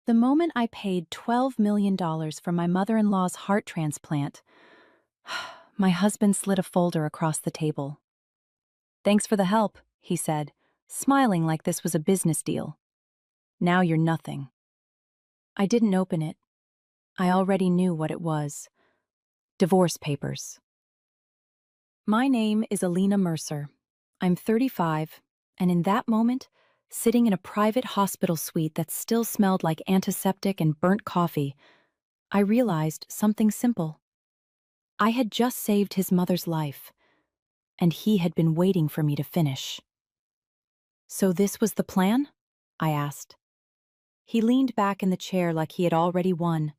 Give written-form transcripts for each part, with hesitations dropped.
The moment I paid $12 million for my mother-in-law's heart transplant, my husband slid a folder across the table. "Thanks for the help," he said, smiling like this was a business deal. "Now you're nothing." I didn't open it. I already knew what it was. Divorce papers. My name is Alina Mercer. I'm 35, and in that moment, sitting in a private hospital suite that still smelled like antiseptic and burnt coffee, I realized something simple. I had just saved his mother's life, and he had been waiting for me to finish. "So this was the plan?" I asked. He leaned back in the chair like he had already won.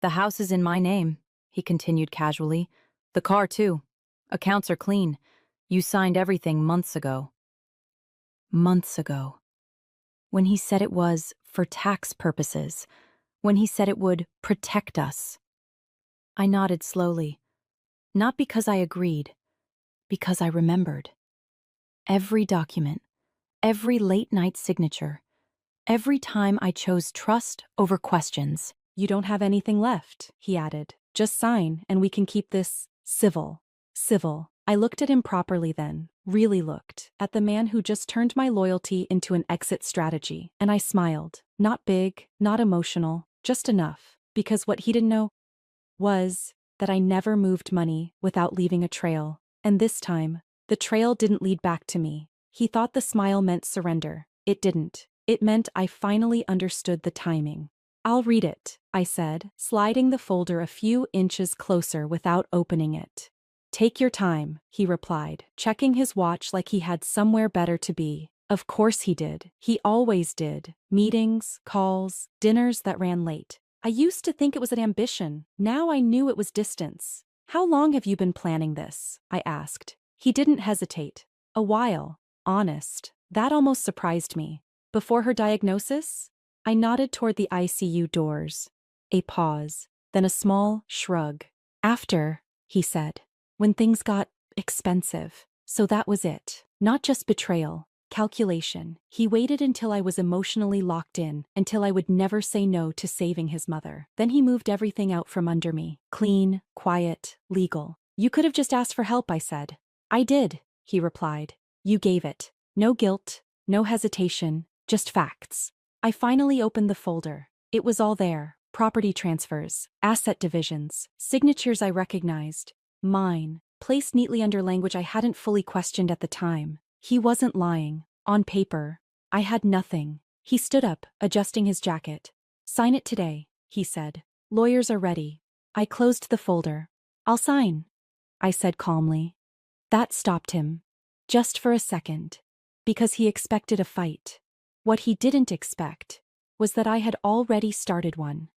"The house is in my name," he continued casually. "The car, too. Accounts are clean. You signed everything months ago." Months ago. When he said it was for tax purposes. When he said it would protect us. I nodded slowly. Not because I agreed, because I remembered. Every document, every late-night signature, every time I chose trust over questions. "You don't have anything left," he added. "Just sign, and we can keep this civil." Civil. I looked at him properly then, really looked, at the man who just turned my loyalty into an exit strategy, and I smiled. Not big, not emotional, just enough, because what he didn't know was that I never moved money without leaving a trail, and this time, the trail didn't lead back to me. He thought the smile meant surrender. It didn't. It meant I finally understood the timing. "I'll read it," I said, sliding the folder a few inches closer without opening it. "Take your time," he replied, checking his watch like he had somewhere better to be. Of course he did. He always did. Meetings, calls, dinners that ran late. I used to think it was an ambition. Now I knew it was distance. "How long have you been planning this?" I asked. He didn't hesitate. "A while. Honest." That almost surprised me. "Before her diagnosis?" I nodded toward the ICU doors. A pause, then a small shrug. "After," he said, "when things got expensive." So that was it. Not just betrayal. Calculation. He waited until I was emotionally locked in, until I would never say no to saving his mother. Then he moved everything out from under me. Clean, quiet, legal. "You could have just asked for help," I said. "I did," he replied. "You gave it. No guilt, no hesitation, just facts." I finally opened the folder. It was all there. Property transfers, asset divisions, signatures I recognized. Mine, placed neatly under language I hadn't fully questioned at the time. He wasn't lying. On paper, I had nothing. He stood up, adjusting his jacket. "Sign it today," he said. "Lawyers are ready." I closed the folder. "I'll sign," I said calmly. That stopped him. Just for a second. Because he expected a fight. What he didn't expect was that I had already started one.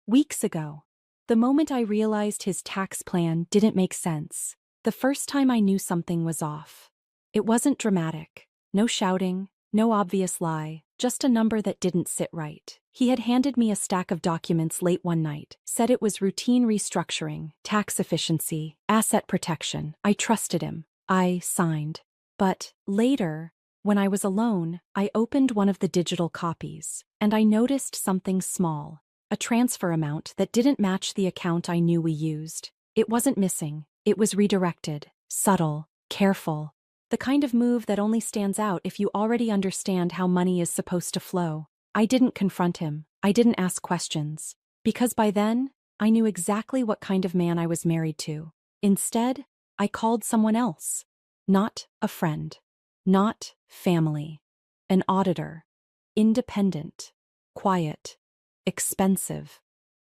Weeks ago. The moment I realized his tax plan didn't make sense. The first time I knew something was off. It wasn't dramatic. No shouting, no obvious lie, just a number that didn't sit right. He had handed me a stack of documents late one night, said it was routine restructuring, tax efficiency, asset protection. I trusted him. I signed. But later, when I was alone, I opened one of the digital copies, and I noticed something small. A transfer amount that didn't match the account I knew we used. It wasn't missing. It was redirected. Subtle. Careful. The kind of move that only stands out if you already understand how money is supposed to flow. I didn't confront him. I didn't ask questions. Because by then, I knew exactly what kind of man I was married to. Instead, I called someone else. Not a friend. Not family. An auditor. Independent. Quiet. Expensive.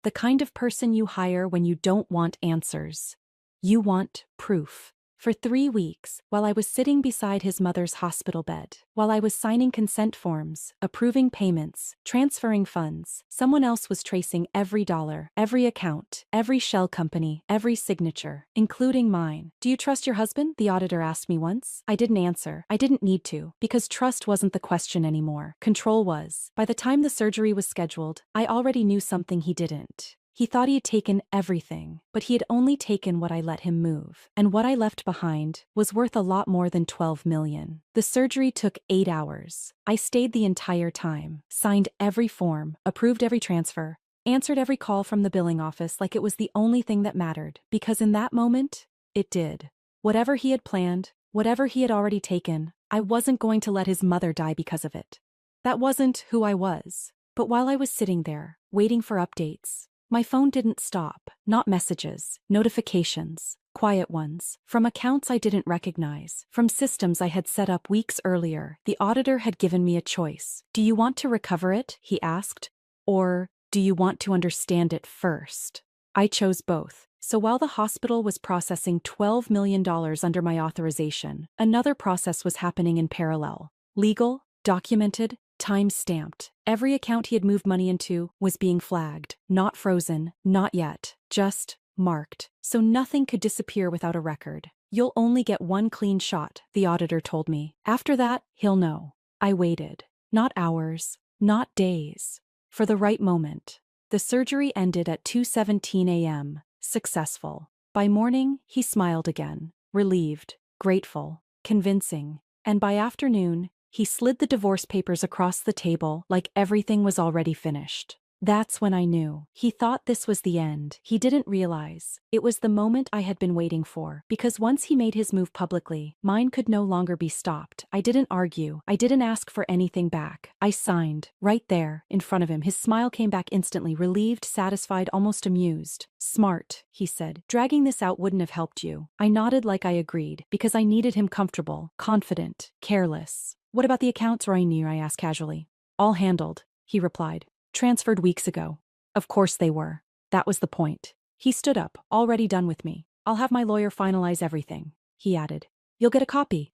The kind of person you hire when you don't want answers. You want proof. For 3 weeks, while I was sitting beside his mother's hospital bed, while I was signing consent forms, approving payments, transferring funds, someone else was tracing every dollar, every account, every shell company, every signature, including mine. "Do you trust your husband?" the auditor asked me once. I didn't answer. I didn't need to, because trust wasn't the question anymore. Control was. By the time the surgery was scheduled, I already knew something he didn't. He thought he had taken everything, but he had only taken what I let him move. And what I left behind was worth a lot more than 12 million. The surgery took 8 hours. I stayed the entire time, signed every form, approved every transfer, answered every call from the billing office like it was the only thing that mattered, because in that moment, it did. Whatever he had planned, whatever he had already taken, I wasn't going to let his mother die because of it. That wasn't who I was. But while I was sitting there, waiting for updates, my phone didn't stop. Not messages, notifications, quiet ones, from accounts I didn't recognize, from systems I had set up weeks earlier. The auditor had given me a choice. Do you want to recover it? He asked. Or do you want to understand it first? I chose both. So while the hospital was processing $12 million under my authorization, another process was happening in parallel. Legal, documented, time-stamped. Every account he had moved money into was being flagged. Not frozen, not yet, just marked. So nothing could disappear without a record. You'll only get one clean shot, the auditor told me. After that, he'll know. I waited. Not hours, not days. For the right moment. The surgery ended at 2:17 a.m. Successful. By morning, he smiled again. Relieved, grateful, convincing. And by afternoon, he slid the divorce papers across the table like everything was already finished. That's when I knew. He thought this was the end. He didn't realize. It was the moment I had been waiting for. Because once he made his move publicly, mine could no longer be stopped. I didn't argue. I didn't ask for anything back. I signed. Right there, in front of him. His smile came back instantly, relieved, satisfied, almost amused. Smart, he said. Dragging this out wouldn't have helped you. I nodded like I agreed, because I needed him comfortable, confident, careless. What about the accounts Rainier? I asked casually. All handled, he replied. Transferred weeks ago. Of course they were. That was the point. He stood up, already done with me. I'll have my lawyer finalize everything, he added. You'll get a copy.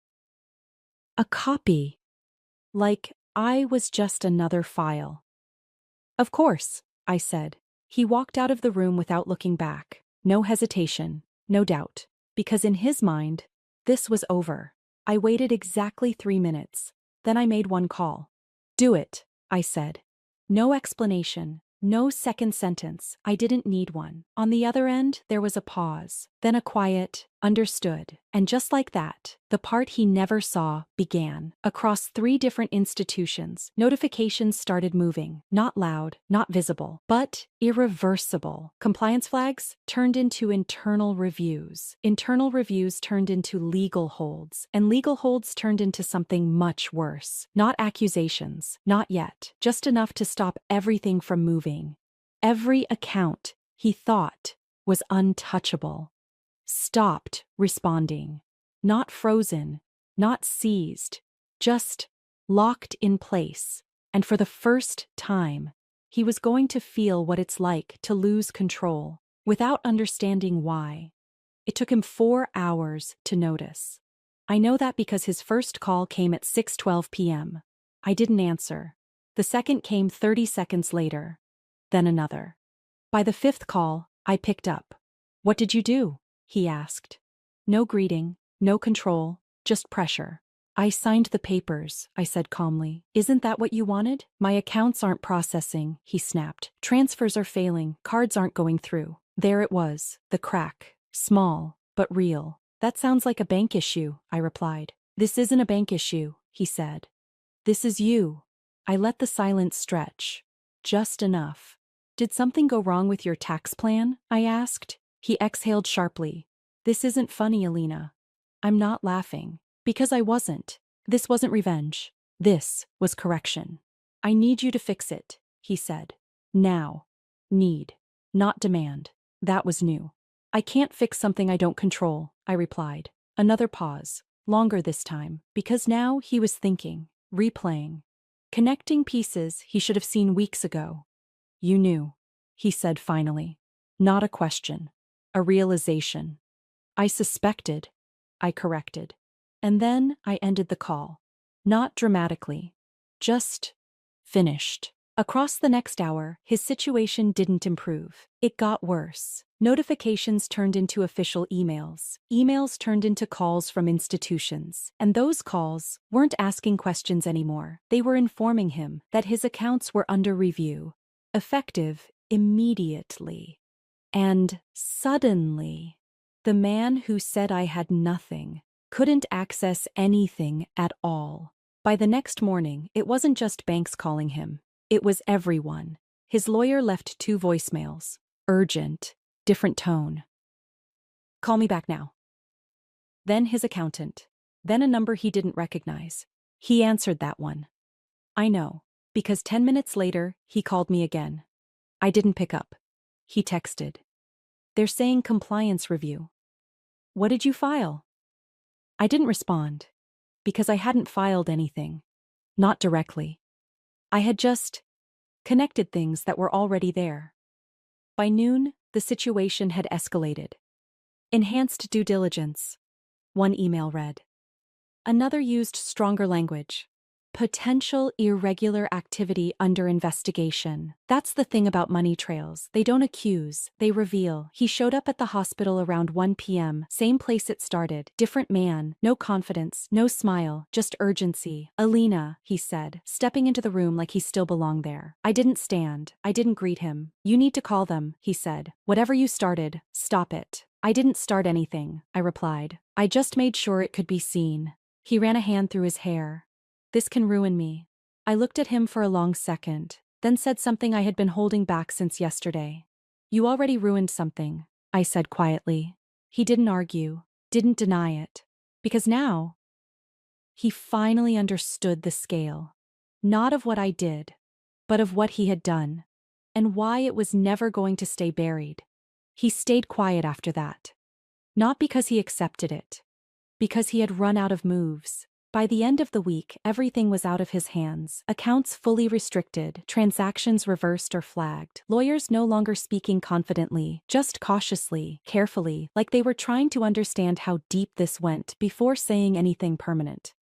A copy? Like I was just another file. Of course, I said. He walked out of the room without looking back. No hesitation, no doubt. Because in his mind, this was over. I waited exactly 3 minutes. Then I made one call. Do it, I said. No explanation, no second sentence. I didn't need one. On the other end, there was a pause, then a quiet, understood. And just like that, the part he never saw began. Across 3 different institutions, notifications started moving. Not loud, not visible, but irreversible. Compliance flags turned into internal reviews. Internal reviews turned into legal holds. And legal holds turned into something much worse. Not accusations, not yet. Just enough to stop everything from moving. Every account, he thought, was untouchable. Stopped responding. Not frozen, not seized, just locked in place. And for the first time, he was going to feel what it's like to lose control, without understanding why. It took him 4 hours to notice. I know that because his first call came at 6:12 p.m. I didn't answer. The second came 30 seconds later. Then another. By the 5th call, I picked up. What did you do? He asked. No greeting, no control, just pressure. I signed the papers, I said calmly. Isn't that what you wanted? My accounts aren't processing, he snapped. Transfers are failing, cards aren't going through. There it was, the crack. Small, but real. That sounds like a bank issue, I replied. This isn't a bank issue, he said. This is you. I let the silence stretch. Just enough. Did something go wrong with your tax plan? I asked. He exhaled sharply. This isn't funny, Alina. I'm not laughing. Because I wasn't. This wasn't revenge. This was correction. I need you to fix it, he said. Now. Need. Not demand. That was new. I can't fix something I don't control, I replied. Another pause. Longer this time. Because now he was thinking. Replaying. Connecting pieces he should have seen weeks ago. You knew, he said finally. Not a question. A realization. I suspected. I corrected. And then I ended the call. Not dramatically. Just finished. Across the next hour, his situation didn't improve. It got worse. Notifications turned into official emails. Emails turned into calls from institutions. And those calls weren't asking questions anymore. They were informing him that his accounts were under review. Effective immediately. And suddenly, the man who said I had nothing couldn't access anything at all. By the next morning, it wasn't just banks calling him. It was everyone. His lawyer left 2 voicemails. Urgent, different tone. Call me back now. Then his accountant. Then a number he didn't recognize. He answered that one. I know, because 10 minutes later, he called me again. I didn't pick up. He texted. They're saying compliance review. What did you file? I didn't respond, because I hadn't filed anything. Not directly. I had just connected things that were already there. By noon, the situation had escalated. Enhanced due diligence. One email read. Another used stronger language. Potential irregular activity under investigation. That's the thing about money trails. They don't accuse, they reveal. He showed up at the hospital around 1 p.m., same place it started. Different man, no confidence, no smile, just urgency. Alina, he said, stepping into the room like he still belonged there. I didn't stand. I didn't greet him. You need to call them, he said. Whatever you started, stop it. I didn't start anything, I replied. I just made sure it could be seen. He ran a hand through his hair. This can ruin me. I looked at him for a long second, then said something I had been holding back since yesterday. You already ruined something, I said quietly. He didn't argue, didn't deny it. Because now, he finally understood the scale. Not of what I did, but of what he had done, and why it was never going to stay buried. He stayed quiet after that. Not because he accepted it, because he had run out of moves. By the end of the week, everything was out of his hands. Accounts fully restricted, transactions reversed or flagged, lawyers no longer speaking confidently, just cautiously, carefully, like they were trying to understand how deep this went before saying anything permanent.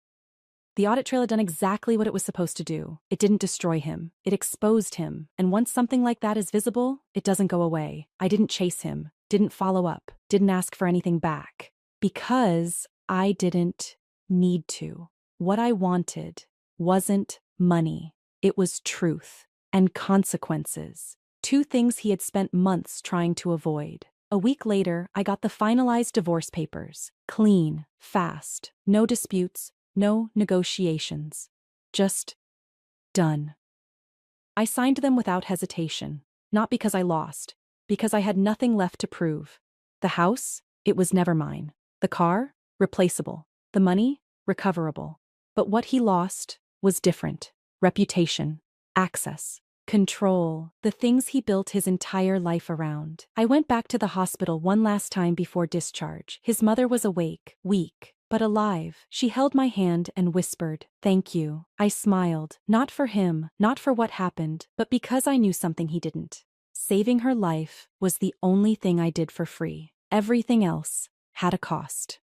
The audit trail had done exactly what it was supposed to do. It didn't destroy him. It exposed him. And once something like that is visible, it doesn't go away. I didn't chase him, didn't follow up, didn't ask for anything back. Because I didn't need to. What I wanted wasn't money. It was truth and consequences. 2 things he had spent months trying to avoid. A week later, I got the finalized divorce papers. Clean, fast, no disputes, no negotiations. Just done. I signed them without hesitation, not because I lost, because I had nothing left to prove. The house, it was never mine. The car, replaceable. The money, recoverable. But what he lost was different. Reputation, access, control, the things he built his entire life around. I went back to the hospital one last time before discharge. His mother was awake, weak, but alive. She held my hand and whispered, "Thank you." I smiled, not for him, not for what happened, but because I knew something he didn't. Saving her life was the only thing I did for free. Everything else had a cost.